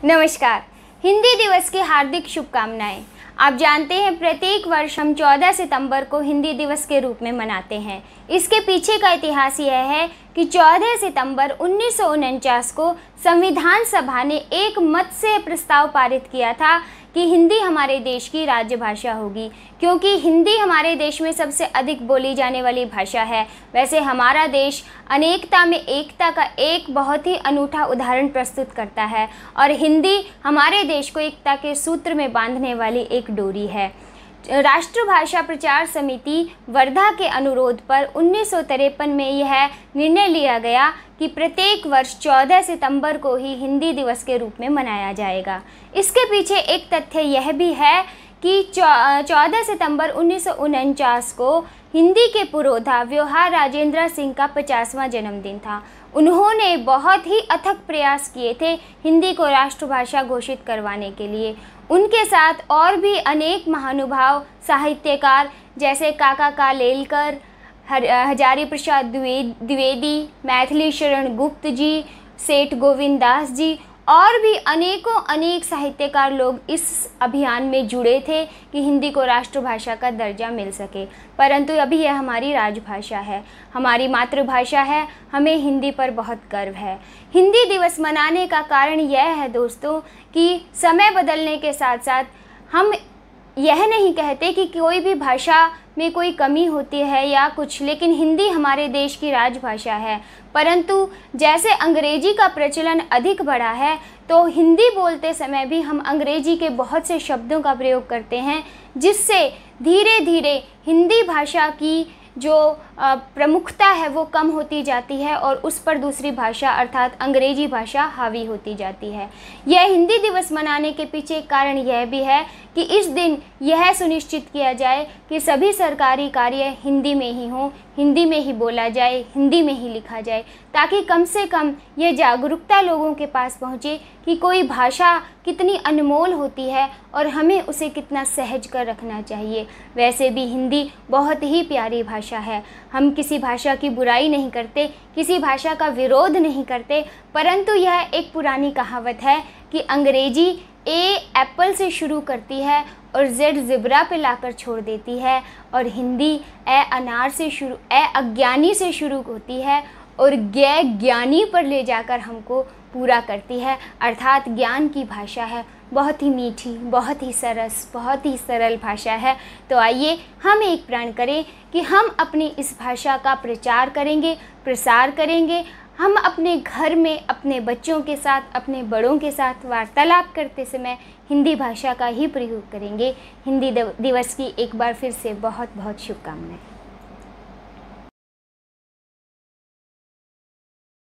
नमस्कार। हिंदी दिवस की हार्दिक शुभकामनाएं। आप जानते हैं प्रत्येक वर्ष हम 14 सितंबर को हिंदी दिवस के रूप में मनाते हैं। इसके पीछे का इतिहास यह है कि 14 सितंबर 1949 को संविधान सभा ने एक मत से प्रस्ताव पारित किया था कि हिंदी हमारे देश की राजभाषा होगी, क्योंकि हिंदी हमारे देश में सबसे अधिक बोली जाने वाली भाषा है। वैसे हमारा देश अनेकता में एकता का एक बहुत ही अनूठा उदाहरण प्रस्तुत करता है और हिंदी हमारे देश को एकता के सूत्र में बांधने वाली एक डोरी है। राष्ट्रभाषा प्रचार समिति वर्धा के अनुरोध पर 1953 में यह निर्णय लिया गया कि प्रत्येक वर्ष 14 सितंबर को ही हिंदी दिवस के रूप में मनाया जाएगा। इसके पीछे एक तथ्य यह भी है कि 14 सितंबर 1949 को हिंदी के पुरोधा व्यवहार राजेंद्र सिंह का 50वां जन्मदिन था। उन्होंने बहुत ही अथक प्रयास किए थे हिंदी को राष्ट्रभाषा घोषित करवाने के लिए। उनके साथ और भी अनेक महानुभाव साहित्यकार जैसे काका कालेलकर, हजारी प्रसाद द्विवेदी, मैथिली शरण गुप्त जी, सेठ गोविंद दास जी और भी अनेक साहित्यकार लोग इस अभियान में जुड़े थे कि हिंदी को राष्ट्रभाषा का दर्जा मिल सके। परंतु अभी यह हमारी राजभाषा है, हमारी मातृभाषा है, हमें हिंदी पर बहुत गर्व है। हिंदी दिवस मनाने का कारण यह है दोस्तों कि समय बदलने के साथ साथ हम यह नहीं कहते कि कोई भी भाषा में कोई कमी होती है या कुछ, लेकिन हिंदी हमारे देश की राजभाषा है। परंतु जैसे अंग्रेजी का प्रचलन अधिक बढ़ा है तो हिंदी बोलते समय भी हम अंग्रेजी के बहुत से शब्दों का प्रयोग करते हैं, जिससे धीरे धीरे हिंदी भाषा की जो प्रमुखता है वो कम होती जाती है और उस पर दूसरी भाषा अर्थात अंग्रेजी भाषा हावी होती जाती है। यह हिंदी दिवस मनाने के पीछे कारण यह भी है कि इस दिन यह सुनिश्चित किया जाए कि सभी सरकारी कार्य हिंदी में ही हों, हिंदी में ही बोला जाए, हिंदी में ही लिखा जाए, ताकि कम से कम ये जागरूकता लोगों के पास पहुँचे कि कोई भाषा कितनी अनमोल होती है और हमें उसे कितना सहज कर रखना चाहिए। वैसे भी हिंदी बहुत ही प्यारी भाषा है। हम किसी भाषा की बुराई नहीं करते, किसी भाषा का विरोध नहीं करते, परंतु यह एक पुरानी कहावत है कि अंग्रेजी ए एप्पल से शुरू करती है और जेड ज़ेब्रा पे लाकर छोड़ देती है और हिंदी ए अज्ञानी से शुरू होती है और ज्ञानी पर ले जाकर हमको पूरा करती है। अर्थात ज्ञान की भाषा है, बहुत ही मीठी, बहुत ही सरस, बहुत ही सरल भाषा है। तो आइए हम एक प्रण करें कि हम अपनी इस भाषा का प्रचार करेंगे, प्रसार करेंगे। हम अपने घर में अपने बच्चों के साथ, अपने बड़ों के साथ वार्तालाप करते समय हिंदी भाषा का ही प्रयोग करेंगे। हिंदी दिवस की एक बार फिर से बहुत बहुत शुभकामनाएं।